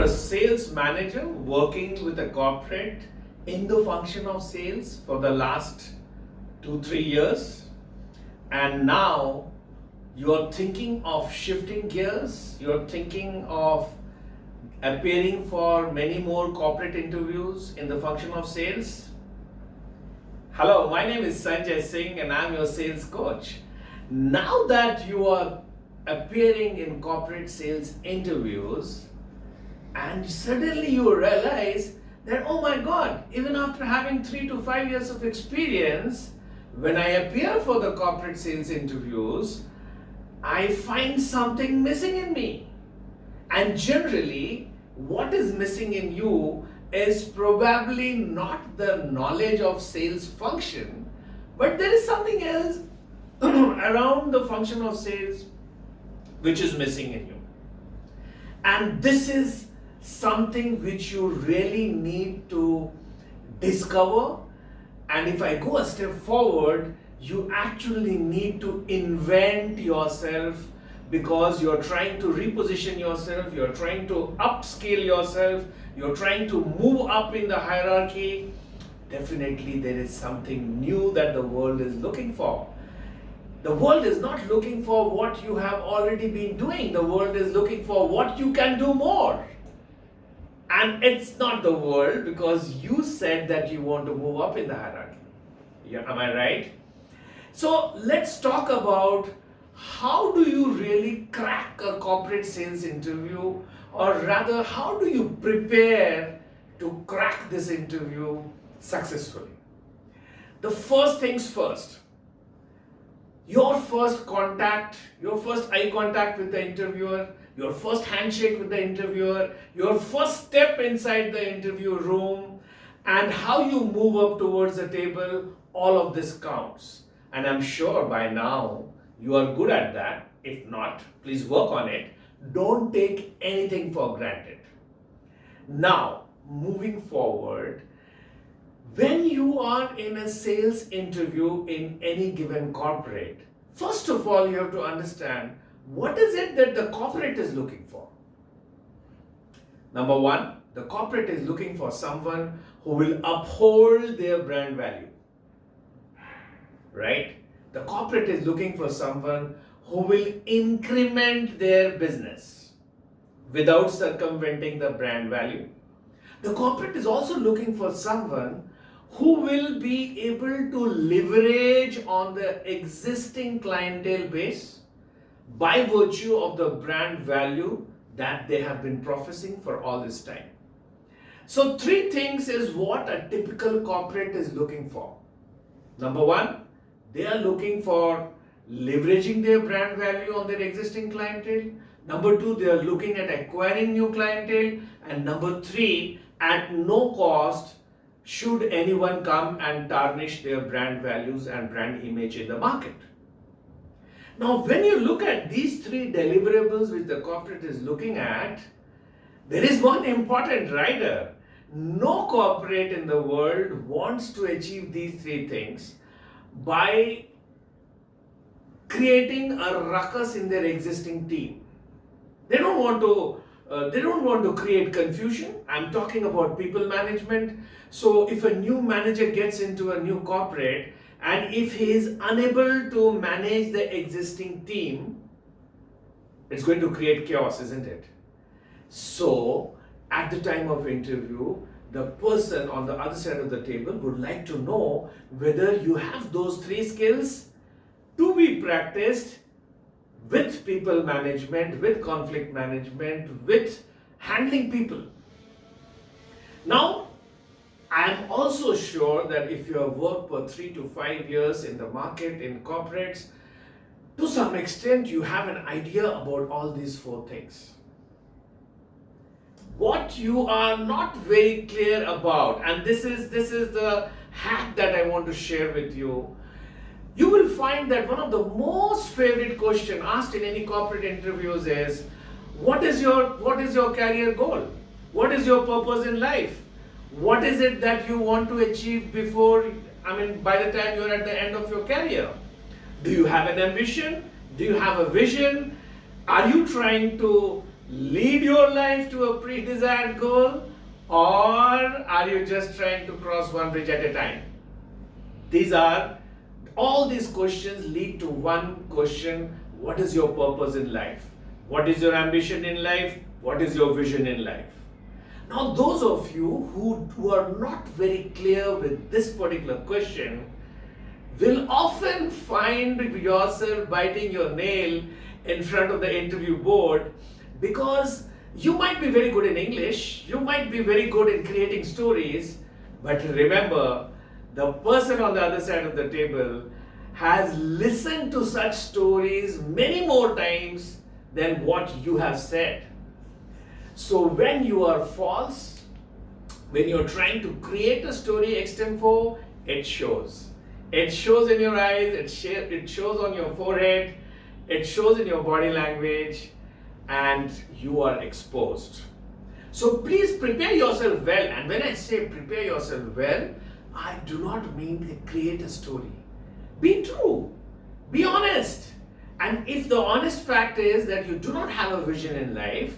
a sales manager working with a corporate in the function of sales for the last 2-3 years, and now you're thinking of shifting gears, you're thinking of appearing for many more corporate interviews in the function of sales. Hello, my name is Sanjay Singh and I'm your sales coach. Now that you are appearing in corporate sales interviews and suddenly you realize that, oh my God, even after having 3 to 5 years of experience, when I appear for the corporate sales interviews, I find something missing in me. And generally, what is missing in you is probably not the knowledge of sales function, but there is something else around the function of sales which is missing in you. And this is something which you really need to discover. And if I go a step forward, you actually need to invent yourself, because you're trying to reposition yourself, you're trying to upscale yourself, you're trying to move up in the hierarchy. Definitely there is something new that the world is looking for. The world is not looking for what you have already been doing. The world is looking for what you can do more. And it's not the world because you said that you want to move up in the hierarchy. Yeah, am I right? So let's talk about how do you really crack a corporate sales interview, or rather, how do you prepare to crack this interview successfully? The first things first, your first contact, your first eye contact with the interviewer, your first handshake with the interviewer, your first step inside the interview room, and how you move up towards the table, all of this counts. And I'm sure by now you are good at that. If not, please work on it. Don't take anything for granted. Now, moving forward, when you are in a sales interview in any given corporate, first of all, you have to understand what is it that the corporate is looking for. Number one, the corporate is looking for someone who will uphold their brand value. Right? The corporate is looking for someone who will increment their business without circumventing the brand value. The corporate is also looking for someone who will be able to leverage on the existing clientele base by virtue of the brand value that they have been professing for all this time. So 3 things is what a typical corporate is looking for. Number one, they are looking for leveraging their brand value on their existing clientele. Number 2, they are looking at acquiring new clientele. And number 3, at no cost should anyone come and tarnish their brand values and brand image in the market. Now, when you look at these 3 deliverables which the corporate is looking at, there is one important rider. No corporate in the world wants to achieve these 3 things by creating a ruckus in their existing team. They don't want to create confusion. I'm talking about people management. So if a new manager gets into a new corporate and if he is unable to manage the existing team, it's going to create chaos, isn't it? So at the time of interview, the person on the other side of the table would like to know whether you have those 3 skills to be practiced with people management, with conflict management, with handling people. Now, I am also sure that if you have worked for 3 to 5 years in the market, in corporates, to some extent you have an idea about all these 4 things. What you are not very clear about, and this is the hack that I want to share with you, you will find that one of the most favorite questions asked in any corporate interviews is, what is your career goal? What is your purpose in life? What is it that you want to achieve by the time you're at the end of your career? Do you have an ambition? Do you have a vision? Are you trying to lead your life to a pre-desired goal, or are you just trying to cross one bridge at a time? All these questions lead to one question: what is your purpose in life? What is your ambition in life? What is your vision in life? Now, those of you who are not very clear with this particular question will often find yourself biting your nail in front of the interview board, because you might be very good in English, you might be very good in creating stories, but remember, the person on the other side of the table has listened to such stories many more times than what you have said. So when you are false, when you're trying to create a story extempore, it shows. It shows in your eyes, it shows on your forehead, it shows in your body language, and you are exposed. So please prepare yourself well. And when I say prepare yourself well, I do not mean create a story. Be true, be honest. And if the honest fact is that you do not have a vision in life,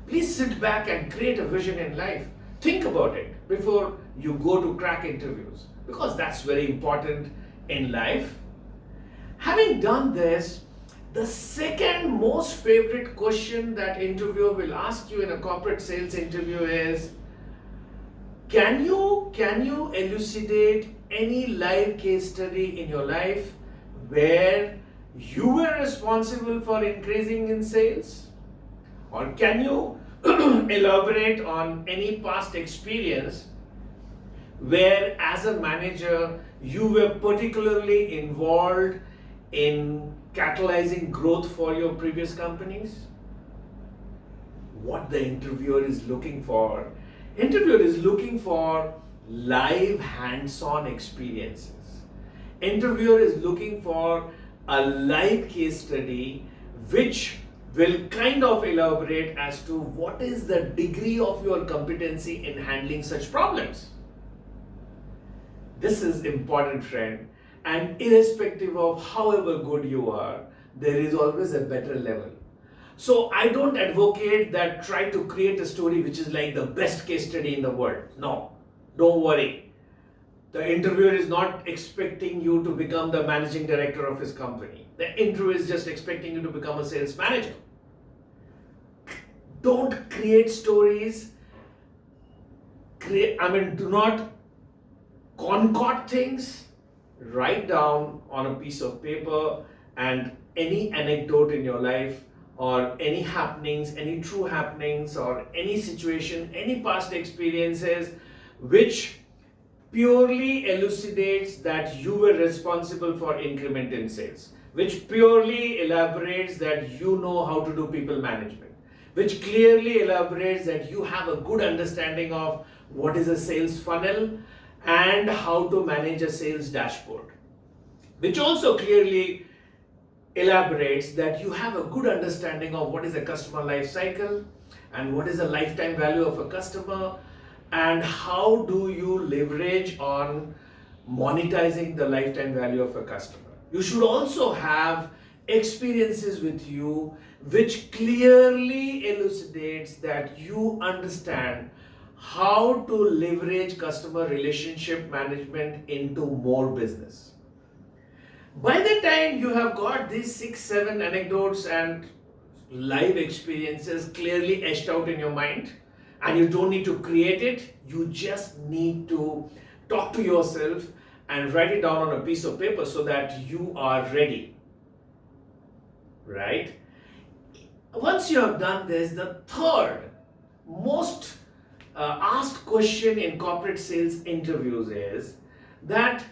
please sit back and create a vision in life. Think about it before you go to crack interviews, because that's very important in life. Having done this, the second most favorite question that interviewer will ask you in a corporate sales interview is, can you elucidate any live case study in your life where you were responsible for increasing in sales? Or can you elaborate on any past experience where as a manager you were particularly involved in catalyzing growth for your previous companies? What the interviewer is looking for live hands-on experiences. Interviewer is looking for a live case study which will kind of elaborate as to what is the degree of your competency in handling such problems. This is important, friend, and irrespective of however good you are, there is always a better level. So I don't advocate that try to create a story which is like the best case study in the world. No, don't worry. The interviewer is not expecting you to become the managing director of his company. The interviewer is just expecting you to become a sales manager. Don't create stories. Do not concoct things. Write down on a piece of paper and any anecdote in your life, or any happenings, any true happenings, or any situation, any past experiences which purely elucidates that you were responsible for increment in sales, which purely elaborates that you know how to do people management, which clearly elaborates that you have a good understanding of what is a sales funnel and how to manage a sales dashboard, which also clearly elaborates that you have a good understanding of what is a customer life cycle and what is the lifetime value of a customer, and how do you leverage on monetizing the lifetime value of a customer. You should also have experiences with you which clearly elucidates that you understand how to leverage customer relationship management into more business. By the time you have got these 6-7 anecdotes and live experiences clearly etched out in your mind, and you don't need to create it, you just need to talk to yourself and write it down on a piece of paper so that you are ready, right? Once you have done this, the third most asked question in corporate sales interviews is that,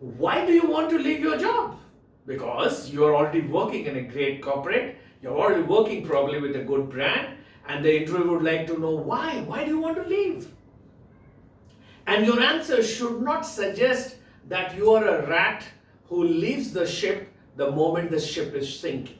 why do you want to leave your job? Because you are already working in a great corporate, you're already working probably with a good brand, and the interviewer would like to know why. Why do you want to leave? And your answer should not suggest that you are a rat who leaves the ship the moment the ship is sinking.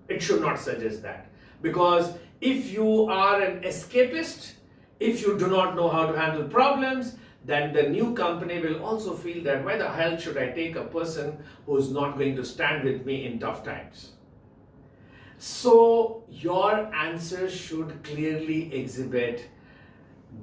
It should not suggest that. Because if you are an escapist, if you do not know how to handle problems, then the new company will also feel that why the hell should I take a person who is not going to stand with me in tough times? So your answer should clearly exhibit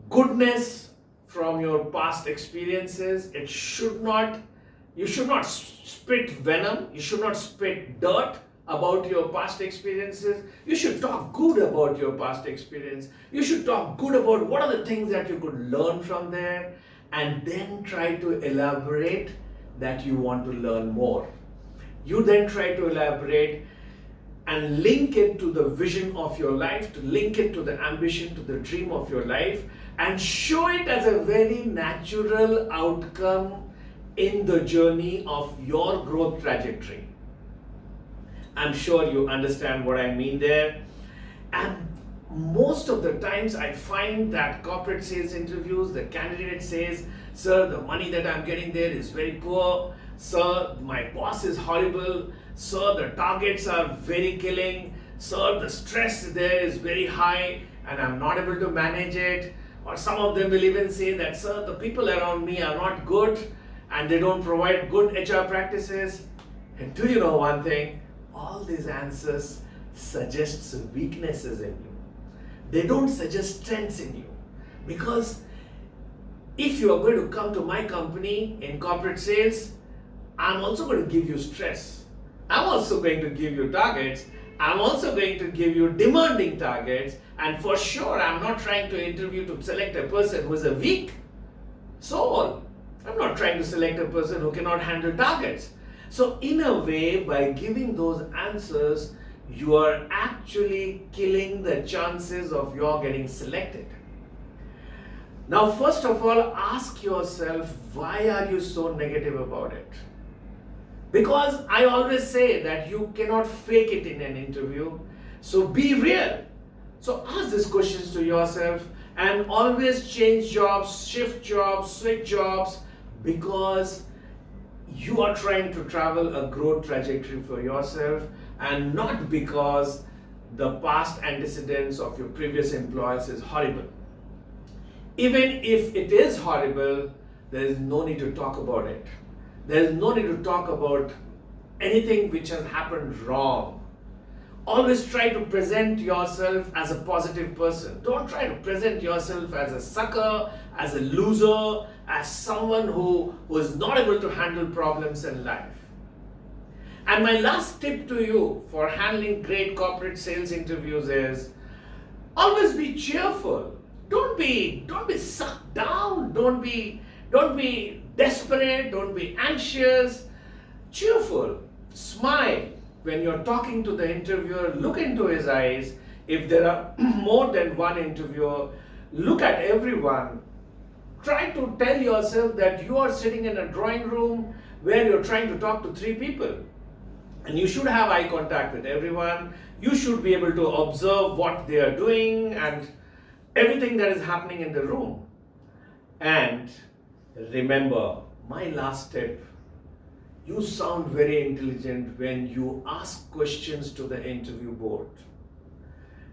goodness from your past experiences. You should not spit venom, you should not spit dirt about your past experiences. You should talk good about your past experience. You should talk good about what are the things that you could learn from there, and then try to elaborate that you want to learn more. You then try to elaborate and link it to the vision of your life, to link it to the ambition, to the dream of your life, and show it as a very natural outcome in the journey of your growth trajectory. I'm sure you understand what I mean there. And most of the times I find that corporate sales interviews, the candidate says, "Sir, the money that I'm getting there is very poor. Sir, my boss is horrible. Sir, the targets are very killing. Sir, the stress there is very high and I'm not able to manage it." Or some of them will even say that, "Sir, the people around me are not good and they don't provide good HR practices." And do you know one thing? All these answers suggest weaknesses in you. They don't suggest strengths in you. Because if you are going to come to my company in corporate sales, I'm also going to give you stress. I'm also going to give you targets. I'm also going to give you demanding targets. And for sure, I'm not trying to interview to select a person who is a weak soul. I'm not trying to select a person who cannot handle targets. So in a way, by giving those answers, you are actually killing the chances of your getting selected. Now, first of all, ask yourself, why are you so negative about it? Because I always say that you cannot fake it in an interview. So be real. So ask these questions to yourself and always change jobs, shift jobs, switch jobs, because you are trying to travel a growth trajectory for yourself, and not because the past antecedents of your previous employers is horrible. Even if it is horrible, there is no need to talk about it. There is no need to talk about anything which has happened wrong. Always try to present yourself as a positive person. Don't try to present yourself as a sucker, as a loser, as someone who is not able to handle problems in life. And my last tip to you for handling great corporate sales interviews is always be cheerful. Don't be sucked down. Don't be desperate. Don't be anxious. Cheerful. Smile. When you're talking to the interviewer, look into his eyes. If there are more than one interviewer, look at everyone. Try to tell yourself that you are sitting in a drawing room where you're trying to talk to 3 people. And you should have eye contact with everyone. You should be able to observe what they are doing and everything that is happening in the room. And remember, my last tip, you sound very intelligent when you ask questions to the interview board.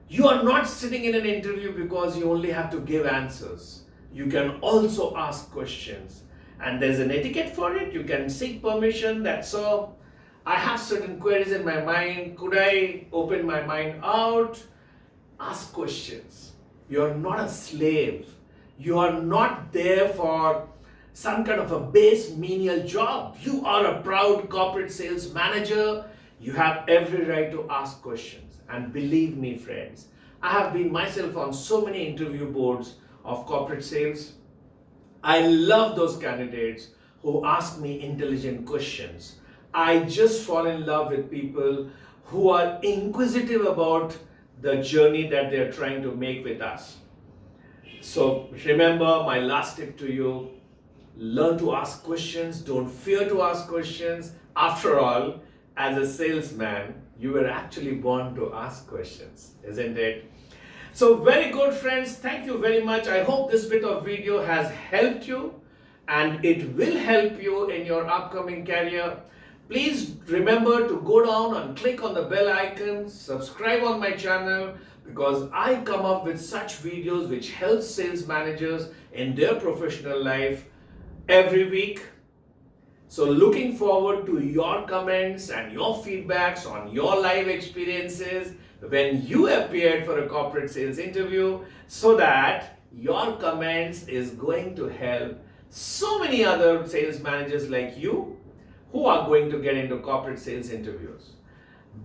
You are not sitting in an interview because you only have to give answers. You can also ask questions. And there's an etiquette for it. You can seek permission that, "Sir, I have certain queries in my mind. Could I open my mind out?" Ask questions. You're not a slave. You are not there for some kind of a base menial job. You are a proud corporate sales manager. You have every right to ask questions. And believe me, friends, I have been myself on so many interview boards of corporate sales. I love those candidates who ask me intelligent questions. I just fall in love with people who are inquisitive about the journey that they're trying to make with us. So remember, my last tip to you, learn to ask questions. Don't fear to ask questions. After all, as a salesman, you were actually born to ask questions, isn't it? So very good, friends. Thank you very much. I hope this bit of video has helped you, and it will help you in your upcoming career. Please remember to go down and click on the bell icon, subscribe on my channel, because I come up with such videos which help sales managers in their professional life every week. So looking forward to your comments and your feedbacks on your live experiences when you appeared for a corporate sales interview, so that your comments is going to help so many other sales managers like you who are going to get into corporate sales interviews.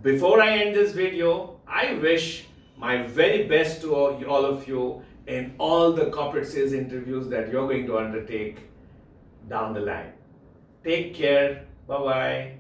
Before I end this video, I wish my very best to all of you in all the corporate sales interviews that you're going to undertake down the line. Take care. Bye-bye.